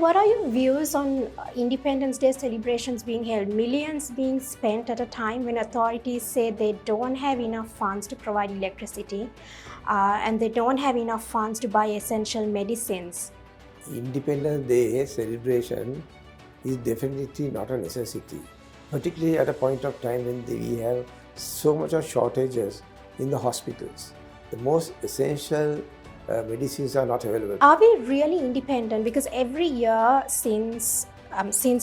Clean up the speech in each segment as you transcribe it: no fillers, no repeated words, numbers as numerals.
And what are your views on Independence Day celebrations being held? Millions being spent at a time when authorities say they don't have enough funds to provide electricity and they don't have enough funds to buy essential medicines. Independence Day celebration is definitely not a necessity, particularly at a point of time when we have so much of shortages in the hospitals. The most essential medicines are not available. Are we really independent? Because every year since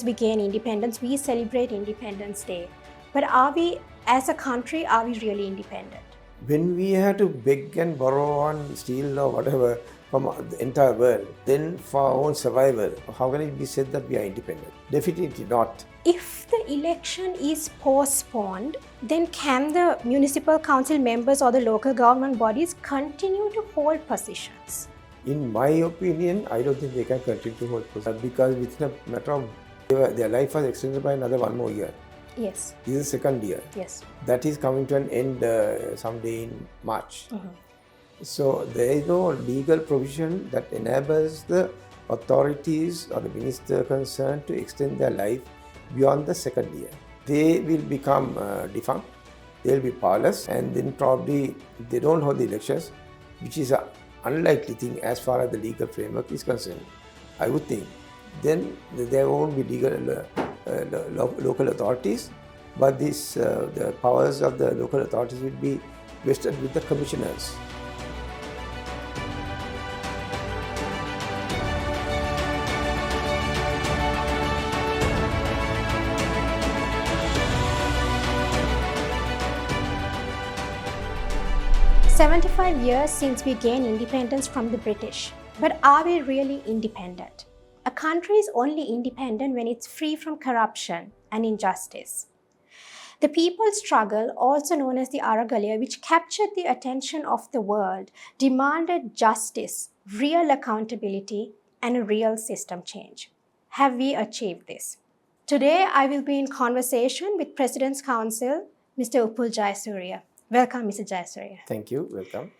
we gain independence, we celebrate Independence Day. But are we, as a country, are we really independent? When we have to beg and borrow on steel or whatever from the entire world, then for our own survival, how can it be said that we are independent? Definitely not. If the election is postponed, then can the municipal council members or the local government bodies continue to hold positions? In my opinion, I don't think they can continue to hold position because within a matter of their life was extended by another 1 more year. Yes. This is the second year. Yes. That is coming to an end someday in March. So there is no legal provision that enables the authorities or the minister concerned to extend their life beyond the second year. They will become defunct, they will be powerless, and then probably they don't hold the elections, which is an unlikely thing as far as the legal framework is concerned, I would think. Then there won't be local authorities, but the powers of the local authorities will be vested with the commissioners. "75 years since we gained independence from the British. But are we really independent? A country is only independent when it's free from corruption and injustice. The people's struggle, also known as the Aragalia, which captured the attention of the world, demanded justice, real accountability, and a real system change. Have we achieved this? Today, I will be in conversation with President's Counsel, Mr. Upul Jayasuriya. Welcome, Mr. Jayasuriya. Thank you. Welcome.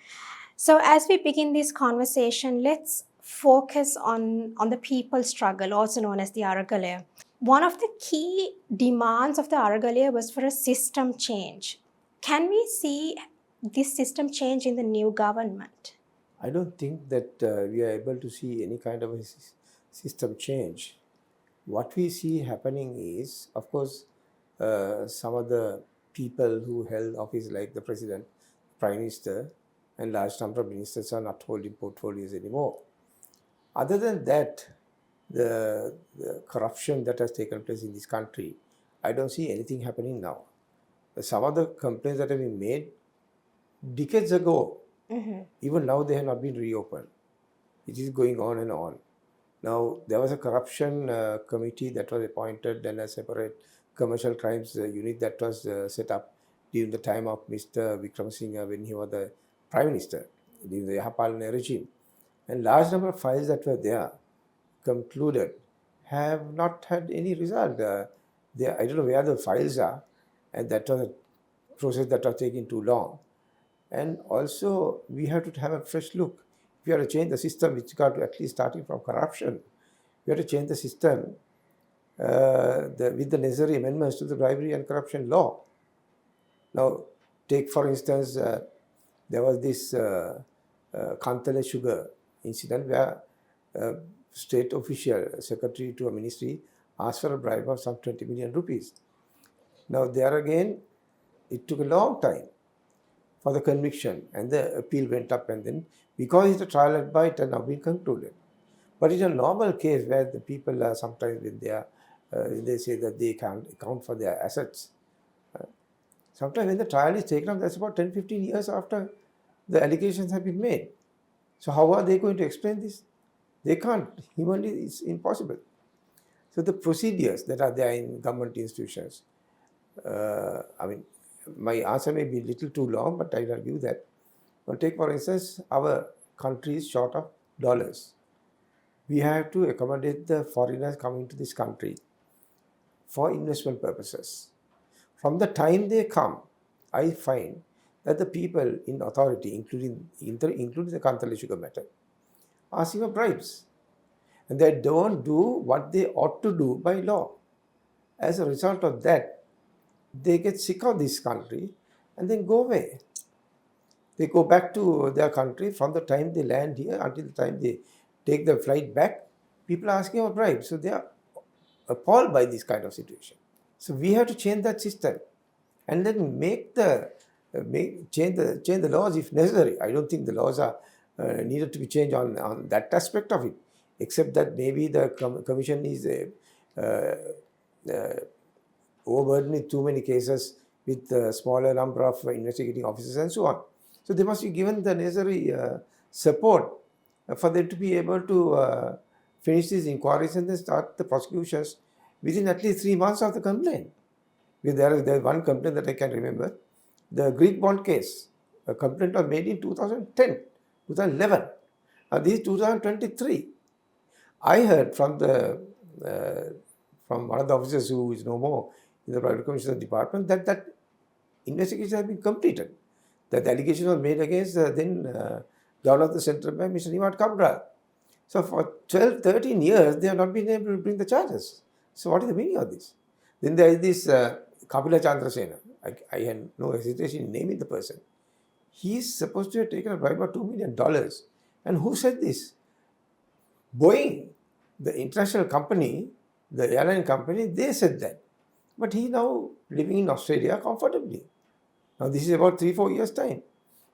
So as we begin this conversation, let's focus on the people's struggle, also known as the Aragalia. One of the key demands of the Aragalia was for a system change. Can we see this system change in the new government? I don't think that we are able to see any kind of a system change. What we see happening is, of course, some of the people who held office like the president, prime minister, and large number of ministers are not holding portfolios anymore. Other than that, the corruption that has taken place in this country, I don't see anything happening now. Some of the complaints that have been made decades ago, even now they have not been reopened. It is going on and on. Now, there was a corruption committee that was appointed and a separate commercial crimes unit that was set up during the time of Mr. Wickremesinghe when he was the Prime Minister, during the Yahapalana regime. And large number of files that were there concluded have not had any result. I don't know where the files are, and that was a process that was taking too long. And also, we have to have a fresh look. If we have to change the system, which got to at least starting from corruption, we have to change the system with the necessary amendments to the bribery and corruption law. Now, take for instance, there was this Counsel sugar incident where state official, secretary to a ministry, asked for a bribe of some 20 million rupees. Now, there again, it took a long time for the conviction, and the appeal went up, and then because it's a trial and by, it has now been concluded. But in a normal case where the people are sometimes when they say that they can't account for their assets, sometimes when the trial is taken up, that's about 10-15 years after the allegations have been made. So how are they going to explain this? They can't. Humanly, it's impossible. So the procedures that are there in government institutions, my answer may be a little too long, but I will give that. But take for instance, our country is short of dollars. We have to accommodate the foreigners coming to this country for investment purposes. From the time they come, I find that the people in authority, including the Counsel sugar matter, asking for bribes. and they don't do what they ought to do by law. As a result of that, they get sick of this country and then go away. They go back to their country from the time they land here until the time they take the flight back. People are asking for bribes. So they are appalled by this kind of situation. So we have to change that system and then change the laws if necessary. I don't think the laws are needed to be changed on that aspect of it, except that maybe the commission is overburdened with too many cases with a smaller number of investigating officers and so on. So they must be given the necessary support for them to be able to finish these inquiries and then start the prosecutions within at least 3 months of the complaint. There is one complaint that I can remember, the Greek bond case. A complaint was made in 2010, 2011. This is 2023. I heard from one of the officers who is no more in the Private Commissioner Department that investigation has been completed. That the allegation was made against then Governor of the Central Bank, Mr. Nimad Cabral. So for 12, 13 years, they have not been able to bring the charges. So what is the meaning of this? Then there is this Kapila Chandrasena. I had no hesitation in naming the person. He is supposed to have taken a bribe of $2 million. And who said this? Boeing, the international company, the airline company, they said that. But he now living in Australia comfortably. Now this is about 3-4 years' time.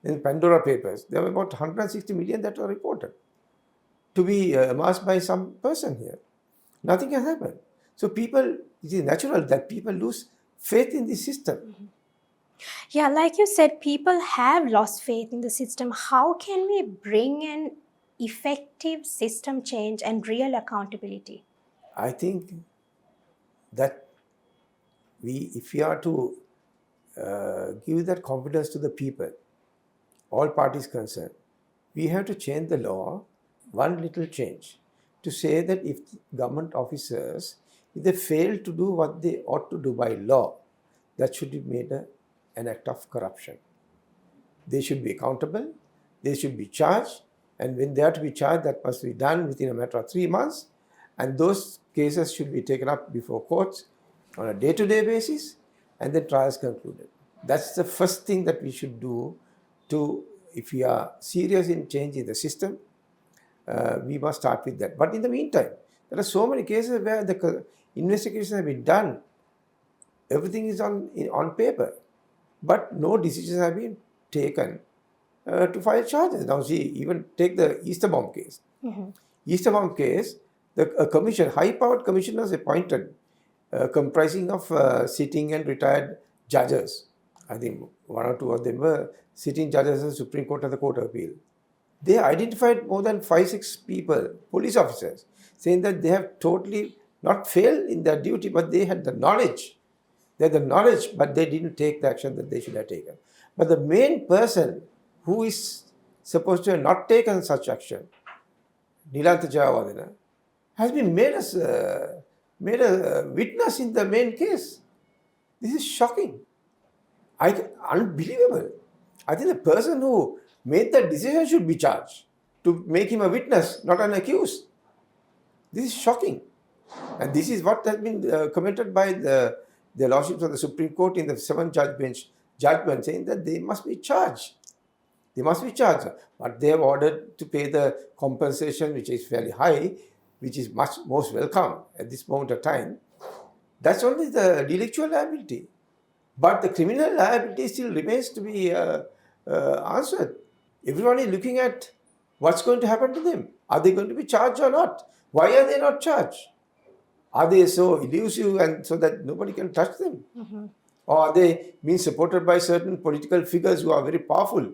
In Pandora Papers, there were about 160 million that were reported to be amassed by some person here. Nothing has happened. So it is natural that people lose faith in the system. Yeah, like you said, people have lost faith in the system. How can we bring an effective system change and real accountability? I think that if we are to give that confidence to the people, all parties concerned, we have to change the law, one little change, to say that if government officers, if they fail to do what they ought to do by law, that should be made an act of corruption. They should be accountable, they should be charged, and when they are to be charged, that must be done within a matter of 3 months, and those cases should be taken up before courts on a day-to-day basis, and then trials concluded. That's the first thing that we should do if we are serious in changing the system. We must start with that. But in the meantime, there are so many cases where the investigations have been done. Everything is on paper, but no decisions have been taken to file charges. Now see, even take the Easter bomb case. Mm-hmm. Easter bomb case, a high-powered commission was appointed, comprising of sitting and retired judges. I think 1 or 2 of them were sitting judges of the Supreme Court and the Court of Appeal. They identified more than 5-6 people, police officers, saying that they have totally not failed in their duty, but they had the knowledge. They had the knowledge, but they didn't take the action that they should have taken. But the main person who is supposed to have not taken such action, Nilantha Jayawardena, has been made a witness in the main case. This is shocking. Unbelievable. I think the person who made that decision should be charged to make him a witness, not an accused. This is shocking. And this is what has been commented by the Lordships of the Supreme Court in the 7-judge bench judgment, saying that they must be charged. They must be charged. But they have ordered to pay the compensation, which is fairly high, which is most welcome at this moment of time. That's only the intellectual liability. But the criminal liability still remains to be answered. Everyone is looking at what's going to happen to them. Are they going to be charged or not? Why are they not charged? Are they so elusive and so that nobody can touch them? Mm-hmm. Or are they being supported by certain political figures who are very powerful?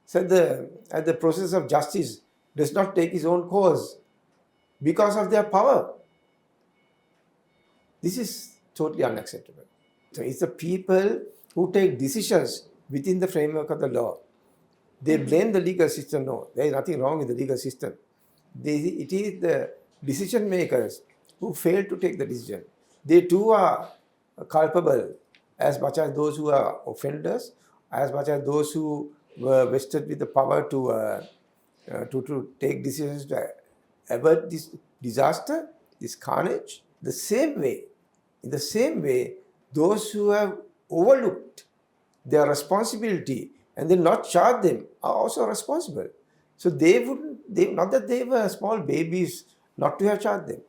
So the process of justice does not take its own course because of their power. This is totally unacceptable. So it's the people who take decisions within the framework of the law. They blame the legal system. No, there is nothing wrong with the legal system. It is the decision makers who fail to take the decision. They too are culpable as much as those who are offenders, as much as those who were vested with the power to take decisions to avert disaster, this carnage. In the same way, those who have overlooked their responsibility and then not charge them are also responsible. So not that they were small babies not to have charged them.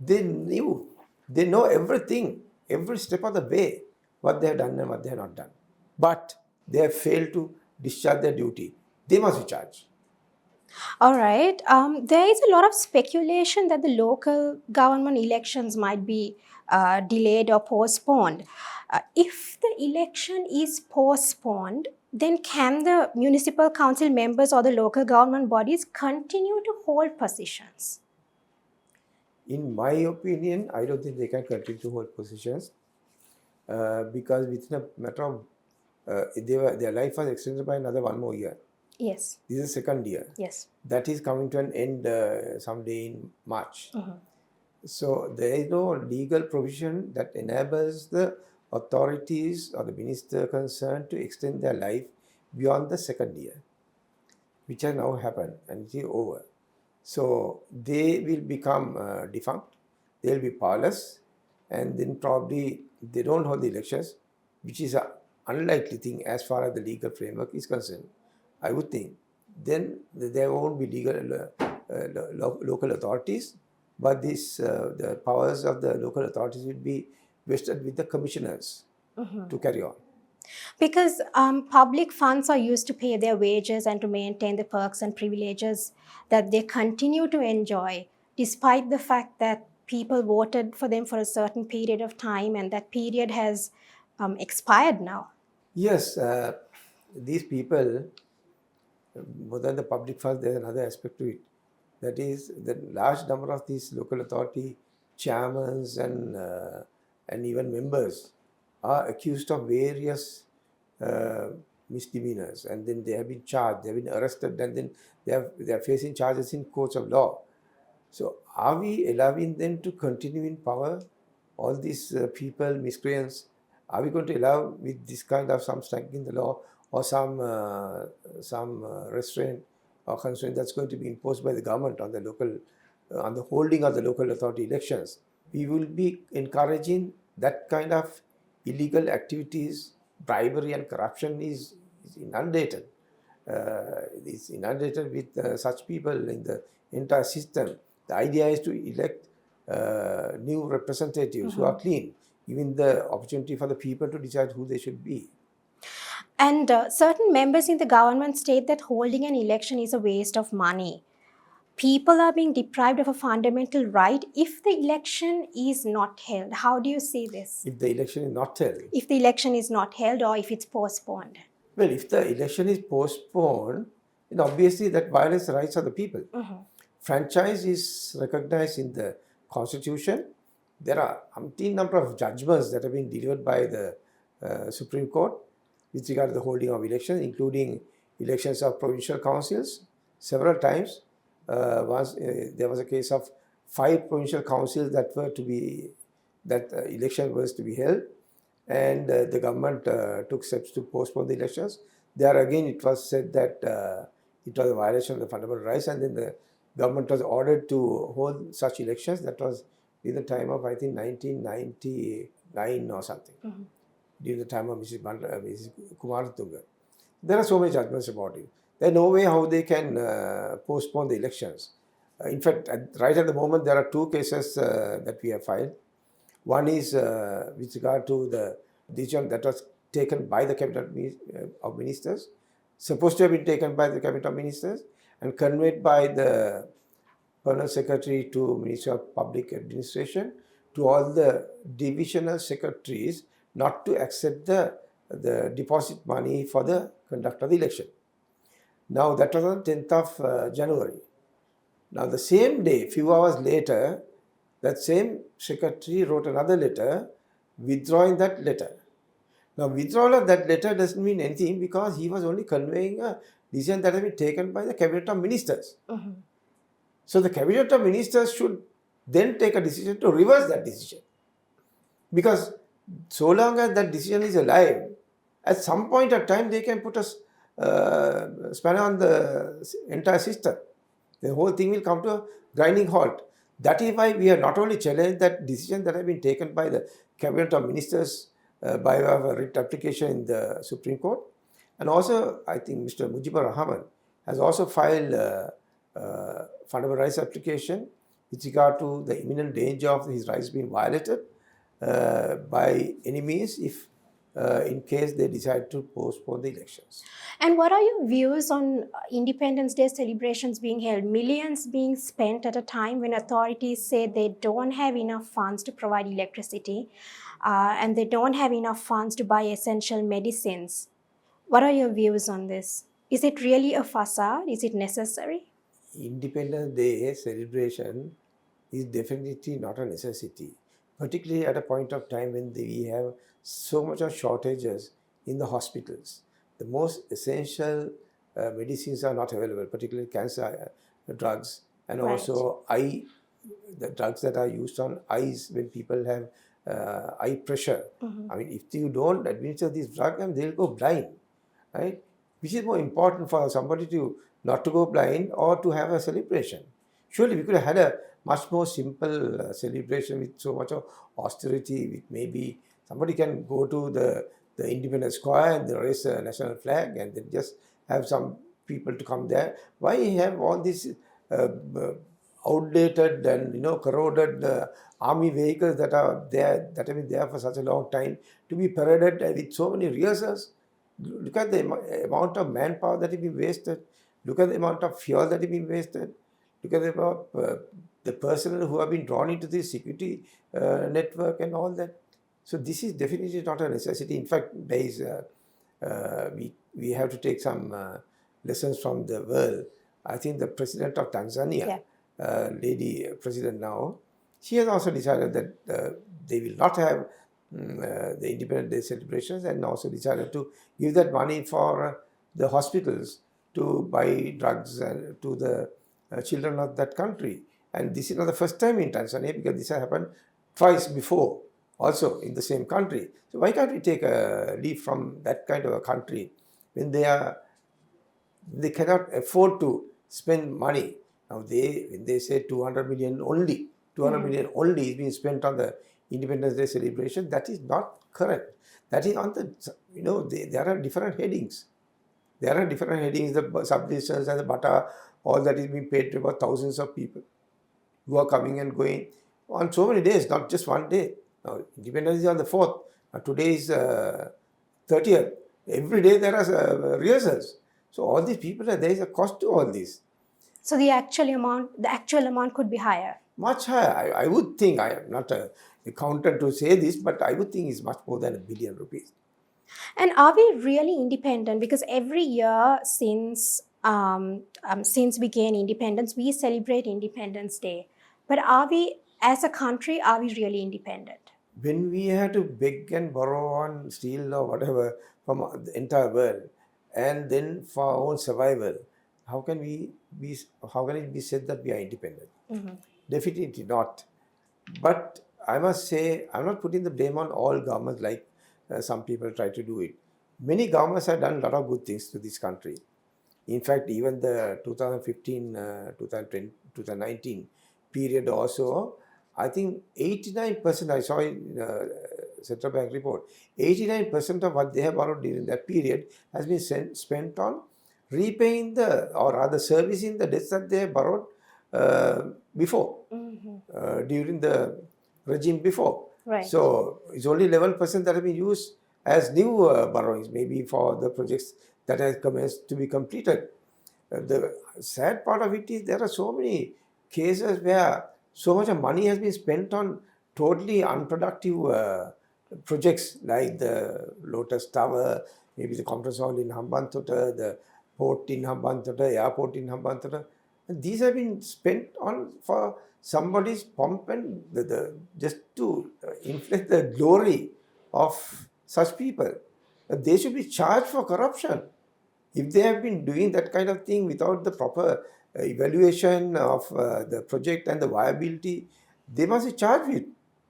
They know everything, every step of the way, what they have done and what they have not done. But they have failed to discharge their duty. They must be charged. All right. There is a lot of speculation that the local government elections might be delayed or postponed. If the election is postponed, then can the municipal council members or the local government bodies continue to hold positions? In my opinion, I don't think they can continue to hold positions because within a matter of their life was extended by another 1 more year. Yes. This is the second year. Yes. That is coming to an end someday in March. So there is no legal provision that enables the authorities or the minister concerned to extend their life beyond the second year, which has now happened and it is over. So they will become defunct, they will be powerless, and then probably they don't hold the elections, which is an unlikely thing as far as the legal framework is concerned. I would think then there won't be local authorities, but the powers of the local authorities will be vested with the commissioners to carry on. Because public funds are used to pay their wages and to maintain the perks and privileges that they continue to enjoy, despite the fact that people voted for them for a certain period of time and that period has expired now. Yes, these people, more than the public funds, there's another aspect to it. That is, the large number of these local authority chairmen and even members are accused of various misdemeanors, and then they have been charged, they have been arrested, and then they are facing charges in courts of law. So are we allowing them to continue in power? All these people, miscreants, are we going to allow with this kind of some strength in the law or some restraint or constraint that's going to be imposed by the government on the holding of the local authority elections? We will be encouraging that kind of illegal activities. Bribery and corruption is inundated. It's inundated with such people in the entire system. The idea is to elect new representatives who are clean, giving the opportunity for the people to decide who they should be. And certain members in the government state that holding an election is a waste of money. People are being deprived of a fundamental right if the election is not held. How do you see this? If the election is not held? If the election is not held or if it's postponed? Well, if the election is postponed, then obviously that violates the rights of the people. Franchise is recognized in the Constitution. There are umpteen number of judgments that have been delivered by the Supreme Court with regard to the holding of elections, including elections of provincial councils several times. Once there was a case of 5 provincial councils that election was to be held, and the government took steps to postpone the elections. There again it was said that it was a violation of the fundamental rights, and then the government was ordered to hold such elections. That was in the time of, I think, 1999 or something, during the time of Mrs. Kumaratunga. There are so many judgments about it. There is no way how they can postpone the elections. In fact, right at the moment, there are 2 cases that we have filed. One is with regard to the decision that was taken by the Cabinet of Ministers, supposed to have been taken by the Cabinet of Ministers and conveyed by the Permanent Secretary to Ministry of Public Administration to all the divisional secretaries not to accept the deposit money for the conduct of the election. Now that was on 10th of January. Now the same day, few hours later, that same secretary wrote another letter withdrawing that letter. Now withdrawal of that letter doesn't mean anything because he was only conveying a decision that has been taken by the Cabinet of Ministers. So the Cabinet of Ministers should then take a decision to reverse that decision. Because so long as that decision is alive, at some point of time they can put a spanner on the entire system. The whole thing will come to a grinding halt. That is why we have not only challenged that decision that have been taken by the Cabinet of Ministers by a writ application in the Supreme Court, and also I think Mr. Mujibur Rahman has also filed fundamental rights application with regard to the imminent danger of his rights being violated by any means if in case they decide to postpone the elections. And what are your views on Independence Day celebrations being held? Millions being spent at a time when authorities say they don't have enough funds to provide electricity and they don't have enough funds to buy essential medicines. What are your views on this? Is it really a facade? Is it necessary? Independence Day celebration is definitely not a necessity, particularly at a point of time when we have so much of shortages in the hospitals. The most essential medicines are not available, particularly cancer drugs, and Right. also the drugs that are used on eyes when people have eye pressure. I mean, if you don't administer this drug, and they'll go blind, right? Which is more important for somebody to not to go blind or to have a celebration? Surely we could have had a much more simple celebration with so much of austerity. With maybe somebody can go to the Independence Square and they raise a national flag and then just have some people to come there. Why have all these outdated and corroded army vehicles that are there, that have been there for such a long time, to be paraded with so many rehearsals? Look at the amount of manpower that has been wasted. Look at the amount of fuel that has been wasted. Look at the personnel who have been drawn into this security network and all that. So this is definitely not a necessity. In fact, there is we have to take some lessons from the world. I think the president of Tanzania, lady president now, she has also decided that they will not have the Independence Day celebrations, and also decided to give that money for the hospitals to buy drugs to the children of that country. And this is not the first time in Tanzania, because this has happened twice before also in the same country. So why can't we take a leaf from that kind of a country when they cannot afford to spend money? Now when they say 200 million only, 200 million only is being spent on the Independence Day celebration, that is not correct. That is on the, there are different headings. There are different headings, the subsistence and the butter, all that is being paid to about thousands of people who are coming and going on so many days, not just one day. Now, Independence is on the 4th. Today is 30th. Every day there are rehearsals. So all these people, there is a cost to all this. So the actual amount could be higher. Much higher. I would think, I am not a accountant to say this, but I would think it's much more than ₹1 billion. And are we really independent? Because every year since we gain independence, we celebrate Independence Day. But are we, as a country, are we really independent? When we have to beg and borrow on steel or whatever from the entire world, and then for our own survival, how can it be said that we are independent? Definitely not. But I must say, I'm not putting the blame on all governments like some people try to do it. Many governments have done a lot of good things to this country. In fact, even the 2015, 2019 period also, I think 89%, I saw in Central Bank report, 89% of what they have borrowed during that period has been spent on repaying or rather servicing the debts that they have borrowed before, during the regime before. Right. So it's only 11% that have been used as new borrowings, maybe for the projects that have commenced to be completed. The sad part of it is there are so many cases where so much of money has been spent on totally unproductive projects, like the Lotus Tower, maybe the conference hall in Hambantota, the port in Hambantota, airport in Hambantota. And these have been spent on for somebody's pomp and just to inflate the glory of such people. They should be charged for corruption. If they have been doing that kind of thing without the proper evaluation of the project and the viability, they must be charged with.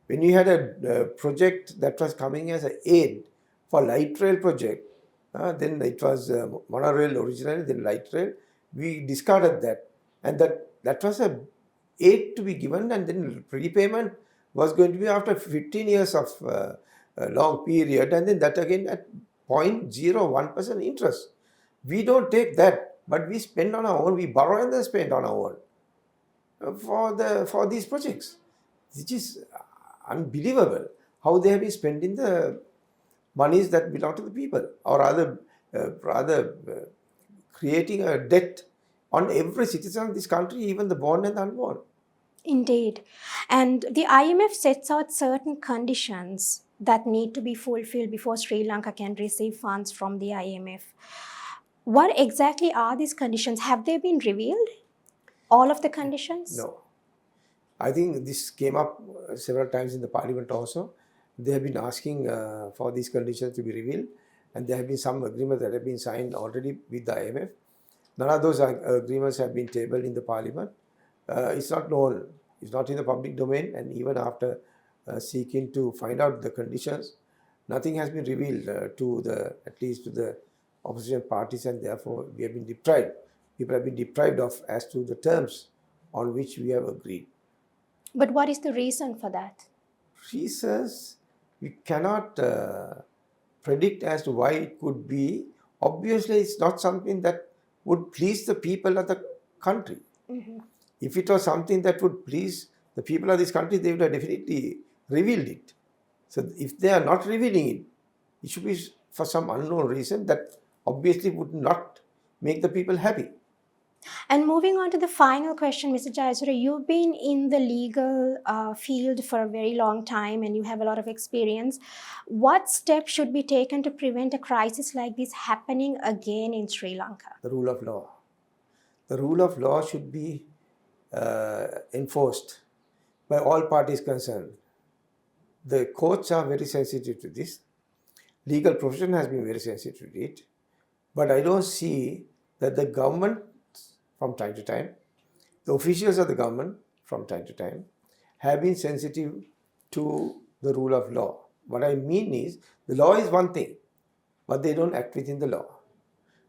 When you had a project that was coming as an aid for light rail project, then it was monorail originally, then light rail, we discarded that. And that was a aid to be given, and then repayment was going to be after 15 years of a long period, and then that again at 0.01% interest. We don't take that, but we spend on our own, we borrow and then spend on our own for these projects. Which is unbelievable how they have been spending the monies that belong to the people, or rather creating a debt on every citizen of this country, even the born and the unborn. Indeed. And the IMF sets out certain conditions that need to be fulfilled before Sri Lanka can receive funds from the IMF. What exactly are these conditions? Have they been revealed? All of the conditions? No. I think this came up several times in the parliament also. They have been asking for these conditions to be revealed, and there have been some agreements that have been signed already with the IMF. None of those agreements have been tabled in the parliament. It's not known, it's not in the public domain, and even after seeking to find out the conditions, nothing has been revealed at least to the opposition parties, and therefore we have been deprived. People have been deprived of as to the terms on which we have agreed. But what is the reason for that? Reasons we cannot predict as to why it could be. Obviously, it's not something that would please the people of the country. Mm-hmm. If it was something that would please the people of this country, they would have definitely revealed it. So if they are not revealing it, it should be for some unknown reason that obviously would not make the people happy. And moving on to the final question, Mr. Jayasuriya, you've been in the legal field for a very long time and you have a lot of experience. What steps should be taken to prevent a crisis like this happening again in Sri Lanka? The rule of law. The rule of law should be enforced by all parties concerned. The courts are very sensitive to this. Legal profession has been very sensitive to it. But I don't see that the government from time to time, the officials of the government from time to time have been sensitive to the rule of law. What I mean is, the law is one thing, but they don't act within the law.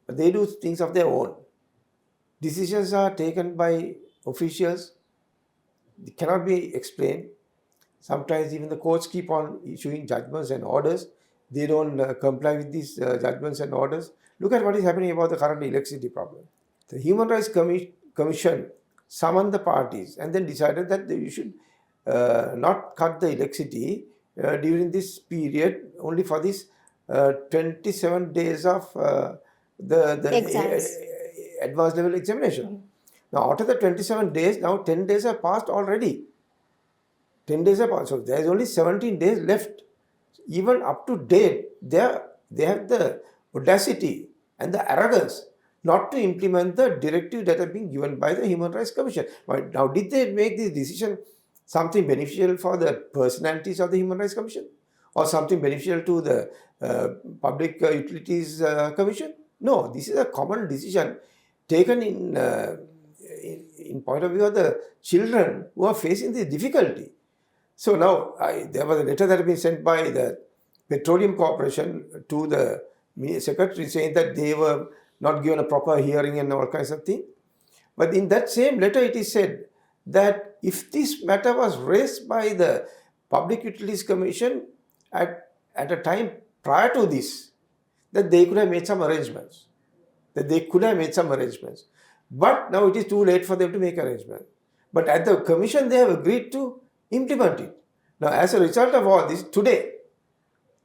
But they do things of their own. Decisions are taken by officials. They cannot be explained. Sometimes even the courts keep on issuing judgments and orders. They don't comply with these judgments and orders. Look at what is happening about the current electricity problem. The Human Rights Commission summoned the parties and then decided that you should not cut the electricity during this period, only for this 27 days of the advanced level examination. Mm-hmm. Now, after the 27 days, now 10 days have passed already. 10 days have passed. So there is only 17 days left. Even up to date, they have the audacity and the arrogance not to implement the directive that have been given by the Human Rights Commission. Now, did they make this decision something beneficial for the personalities of the Human Rights Commission? Or something beneficial to the Public Utilities Commission? No, this is a common decision taken in point of view of the children who are facing this difficulty. So now, there was a letter that had been sent by the Petroleum Corporation to the Secretary saying that they were not given a proper hearing and all kinds of things. But in that same letter, it is said that if this matter was raised by the Public Utilities Commission at a time prior to this, that they could have made some arrangements. But now it is too late for them to make arrangements. But at the commission, they have agreed to implement it. Now, as a result of all this, today,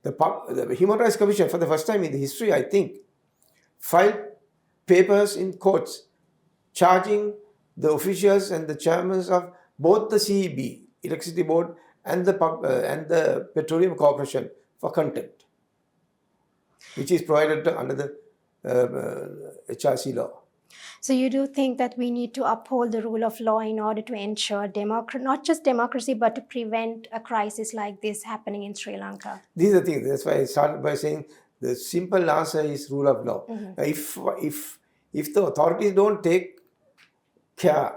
the Human Rights Commission, for the first time in the history, I think, filed papers in courts charging the officials and the chairmen of both the CEB, Electricity Board, and the Petroleum Corporation for contempt, which is provided under the HRC law. So you do think that we need to uphold the rule of law in order to ensure not just democracy, but to prevent a crisis like this happening in Sri Lanka? These are the things. That's why I started by saying the simple answer is rule of law. Mm-hmm. If the authorities don't take care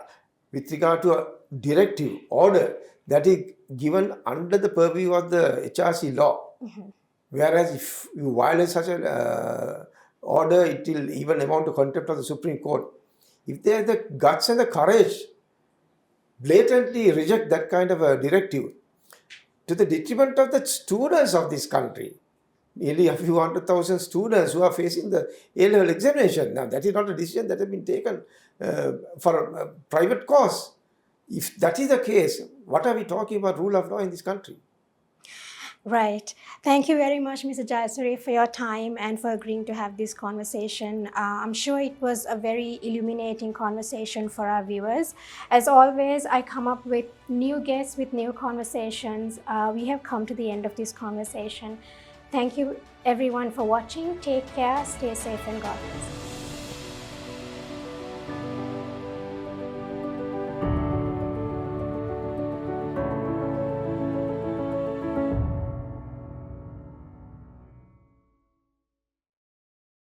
with regard to a directive order that is given under the purview of the HRC law, mm-hmm. whereas if you violate such a order, it will even amount to contempt of the Supreme Court. If they have the guts and the courage, blatantly reject that kind of a directive to the detriment of the students of this country. Nearly a few 100,000 students who are facing the A-level examination. Now, that is not a decision that has been taken for a private cause. If that is the case, what are we talking about rule of law in this country? Right. Thank you very much, Mr. Jayasuriya, for your time and for agreeing to have this conversation. I'm sure it was a very illuminating conversation for our viewers. As always, I come up with new guests with new conversations. We have come to the end of this conversation. Thank you, everyone, for watching. Take care, stay safe, and God bless.